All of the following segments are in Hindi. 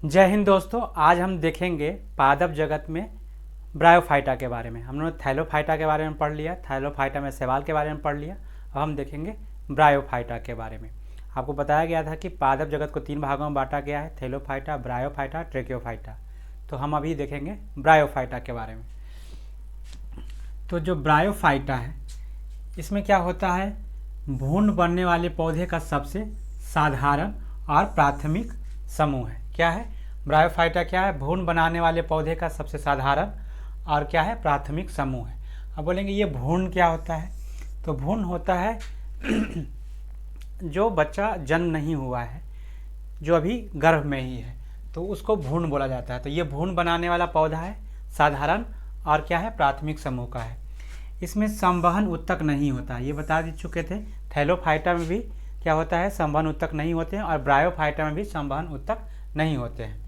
जय हिंद दोस्तों। आज हम देखेंगे पादप जगत में ब्रायोफाइटा के बारे में। हमने थैलोफाइटा के बारे में पढ़ लिया, थैलोफाइटा में शैवाल के बारे में पढ़ लिया। अब हम देखेंगे ब्रायोफाइटा के बारे में। आपको बताया गया था कि पादप जगत को 3 भागों में बांटा गया है, थैलोफाइटा, ब्रायोफाइटा, ट्रेकियोफाइटा। तो हम अभी देखेंगे ब्रायोफाइटा के बारे में। तो जो ब्रायोफाइटा है इसमें क्या होता है, भ्रूण बनने वाले पौधे का सबसे साधारण और प्राथमिक समूह है। क्या है ब्रायोफाइटा? क्या है? भ्रूण बनाने वाले पौधे का सबसे साधारण और क्या है, प्राथमिक समूह है। अब बोलेंगे ये भ्रूण क्या होता है? तो भ्रूण होता है जो बच्चा जन्म नहीं हुआ है, जो अभी गर्भ में ही है, तो उसको भ्रूण बोला जाता है। तो ये भ्रूण बनाने वाला पौधा है, साधारण और क्या है, प्राथमिक समूह का है। इसमें संवहन उत्तक नहीं होता, ये बता दी चुके थे। थैलोफाइटा में भी क्या होता है, संवहन उत्तक नहीं होते हैं, और ब्रायोफाइटा में भी संवहन उत्तक नहीं होते हैं।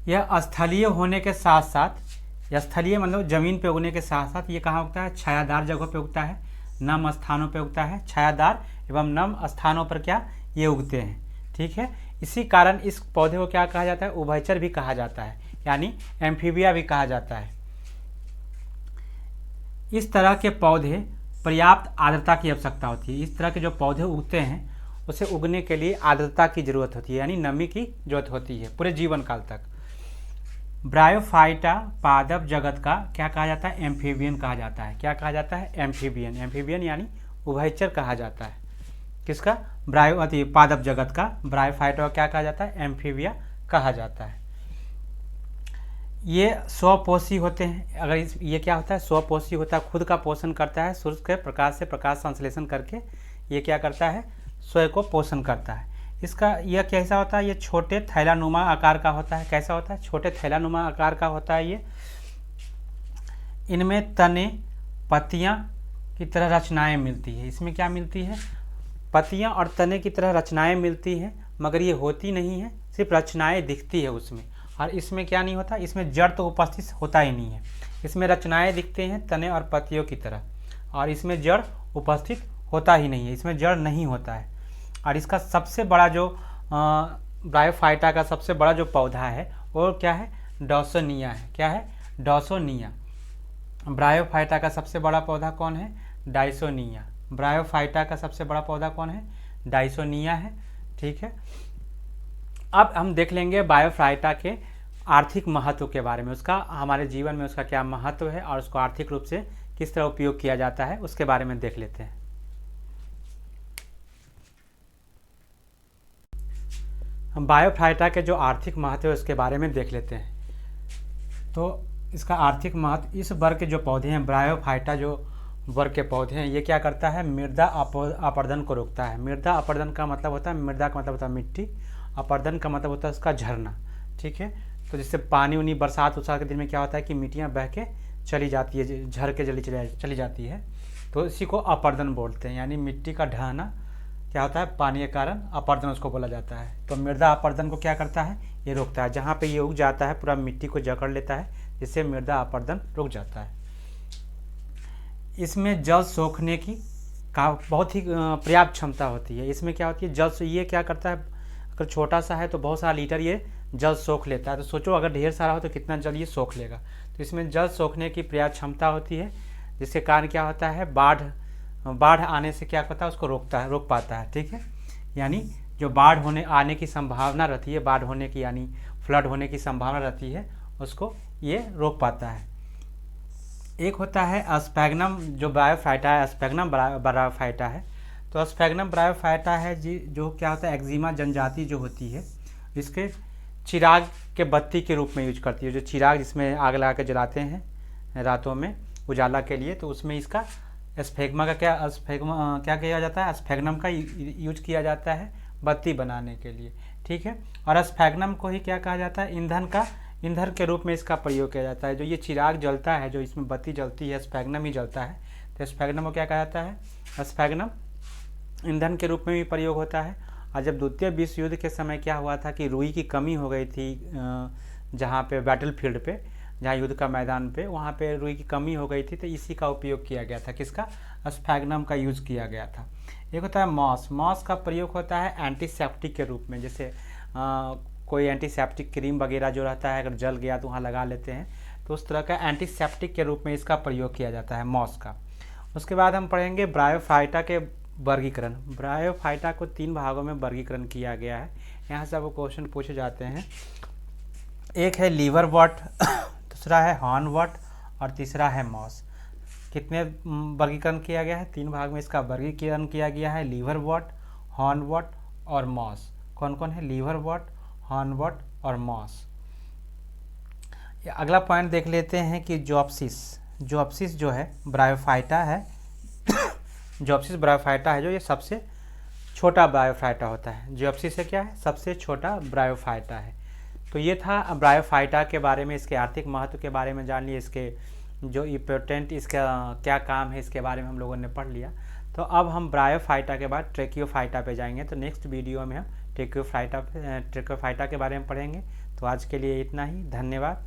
यह स्थलीय होने के साथ साथ, स्थलीय मतलब जमीन पे उगने के साथ साथ ये कहाँ उगता है, छायादार जगहों पे उगता है, नम स्थानों पे उगता है। छायादार एवं नम स्थानों पर क्या ये उगते हैं, ठीक है। इसी कारण इस पौधे को क्या कहा जाता है, उभयचर भी कहा जाता है, यानी एम्फीबिया भी कहा जाता है। इस तरह के पौधे पर्याप्त आर्द्रता की आवश्यकता होती है। इस तरह के जो पौधे उगते हैं उसे उगने के लिए आर्द्रता की जरूरत होती है, यानी नमी की जरूरत होती है पूरे जीवन काल तक। ब्रायोफाइटा पादप जगत का क्या कहा जाता है, एम्फीबियन कहा जाता है। क्या कहा जाता है, एम्फीबियन। एम्फीबियन यानी उभयचर कहा जाता है। किसका? पादप जगत का ब्रायोफाइटा क्या कहा जाता है, एम्फीबिया कहा जाता है। ये स्वपोषी होते हैं। अगर ये क्या होता है, स्वपोषी होता है, खुद का पोषण करता है, सूर्य के प्रकाश से प्रकाश संश्लेषण करके ये क्या करता है, स्वयं को पोषण करता है। इसका यह कैसा होता है, ये छोटे थैलानुमा आकार का होता है। कैसा होता है, छोटे थैलानुमा आकार का होता है ये। इनमें तने पत्तियां की तरह रचनाएं मिलती है। इसमें क्या मिलती है, पत्तियां और तने की तरह रचनाएं मिलती हैं, मगर ये होती नहीं है, सिर्फ रचनाएं दिखती है उसमें। और इसमें क्या नहीं होता, इसमें जड़ तो उपस्थित होता ही नहीं है। इसमें रचनाएं दिखते हैं तने और पत्तियों की तरह, और इसमें जड़ उपस्थित होता ही नहीं है, इसमें जड़ नहीं होता है। और इसका सबसे बड़ा जो ब्रायोफाइटा का सबसे बड़ा जो पौधा है वो क्या है, डॉसोनिया है। क्या है, डॉसोनिया। ब्रायोफाइटा का सबसे बड़ा पौधा कौन है, डाइसोनिया। ब्रायोफाइटा का सबसे बड़ा पौधा कौन है, डाइसोनिया है, ठीक है। अब हम देख लेंगे ब्रायोफाइटा के आर्थिक महत्व के बारे में, उसका हमारे जीवन में उसका क्या महत्व है और उसको आर्थिक रूप से किस तरह उपयोग किया जाता है, उसके बारे में देख लेते हैं। हम ब्रायोफाइटा के जो आर्थिक महत्व है उसके बारे में देख लेते हैं। तो इसका आर्थिक महत्व, इस वर्ग के जो पौधे हैं, ब्रायोफाइटा जो वर्ग के पौधे हैं, ये क्या करता है, मृदा अपरदन को रोकता है। मृदा अपरदन का मतलब होता है, मृदा का मतलब होता है मिट्टी, अपर्दन का मतलब होता है उसका झरना, ठीक है। तो जिससे पानी उनी बरसात उसात के दिन में क्या होता है कि मिट्टियाँ बह के चली जाती है, झर के चली जाती है, तो इसी को अपर्दन बोलते हैं। यानी मिट्टी का ढहना क्या होता है, पानी के कारण अपर्दन उसको बोला जाता है। तो मृदा अपर्दन को क्या करता है, ये रोकता है। जहाँ पे ये उग जाता है पूरा मिट्टी को जकड़ लेता है, जिससे मृदा अपर्दन रुक जाता है। इसमें जल सोखने की का बहुत ही पर्याप्त क्षमता होती है। इसमें क्या होती है, जल, ये क्या करता है, अगर छोटा सा है तो बहुत सारा लीटर ये जल सोख लेता है। तो सोचो अगर ढेर सारा हो तो कितना जल ये सोख लेगा। तो इसमें जल सोखने की पर्याप्त क्षमता होती है, जिसके कारण क्या होता है, बाढ़ आने से क्या करता है, उसको रोक पाता है, ठीक है। यानी जो बाढ़ आने की संभावना रहती है, बाढ़ होने की यानी फ्लड होने की संभावना रहती है, उसको ये रोक पाता है। एक होता है स्पैग्नम, जो ब्रायोफाइटा है, स्पैग्नम ब्रायोफाइटा है। तो स्पैग्नम ब्रायोफाइटा है जी, जो क्या होता है, एक्जिमा जनजाति जो होती है, इसके चिराग के बत्ती के रूप में यूज करती है। जो चिराग जिसमें आग लगा के जलाते हैं रातों में उजाला के लिए, तो उसमें इसका क्या किया जाता है, स्पैग्नम का यूज किया जाता है बत्ती बनाने के लिए, ठीक है। और स्पैग्नम को ही क्या कहा जाता है, ईंधन के रूप में इसका प्रयोग किया जाता है। जो ये चिराग जलता है, जो इसमें बत्ती जलती है, स्पैग्नम ही जलता है। तो स्पैग्नम को क्या कहा जाता है, स्पैग्नम ईंधन के रूप में भी प्रयोग होता है। और जब द्वितीय विश्व युद्ध के समय क्या हुआ था कि रुई की कमी हो गई थी, जहाँ पे बैटल फील्ड पे, जहाँ युद्ध का मैदान पे, वहाँ पे रुई की कमी हो गई थी, तो इसी का उपयोग किया गया था। किसका, स्पैग्नम का यूज़ किया गया था। एक होता है मॉस का प्रयोग होता है एंटीसेप्टिक के रूप में। जैसे कोई एंटीसेप्टिक क्रीम वगैरह जो रहता है, अगर जल गया तो वहाँ लगा लेते हैं, तो उस तरह का एंटीसेप्टिक के रूप में इसका प्रयोग किया जाता है मॉस का। उसके बाद हम पढ़ेंगे ब्रायोफाइटा के वर्गीकरण। ब्रायोफाइटा को 3 भागों में वर्गीकरण किया गया है। यहाँ से आपको क्वेश्चन पूछे जाते हैं। एक है लीवरवॉट, दूसरा है हॉर्नवॉट और तीसरा है मॉस। कितने वर्गीकरण किया गया है? 3 भाग में इसका वर्गीकरण किया गया है, लीवरवॉट, हॉर्नवॉट और मॉस। कौन कौन है? लीवरवॉट, हॉर्नवॉट और मॉस। अगला पॉइंट देख लेते हैं कि जोप्सिस। जोप्सिस जो है ब्रायोफाइटा है जोप्सिस ब्रायोफाइटा है जो ये सबसे छोटा ब्रायोफाइटा होता है। जोप्सिस से क्या है? सबसे छोटा ब्रायोफाइटा है। तो ये था ब्रायोफाइटा के बारे में, इसके आर्थिक महत्व के बारे में जान लिए, इसके जो इम्पोर्टेंट इसका क्या काम है इसके बारे में हम लोगों ने पढ़ लिया। तो अब हम ब्रायोफाइटा के बाद ट्रेकियोफाइटा पे जाएंगे। तो नेक्स्ट वीडियो में हम ट्रेकियोफाइटा के बारे में पढ़ेंगे। तो आज के लिए इतना ही, धन्यवाद।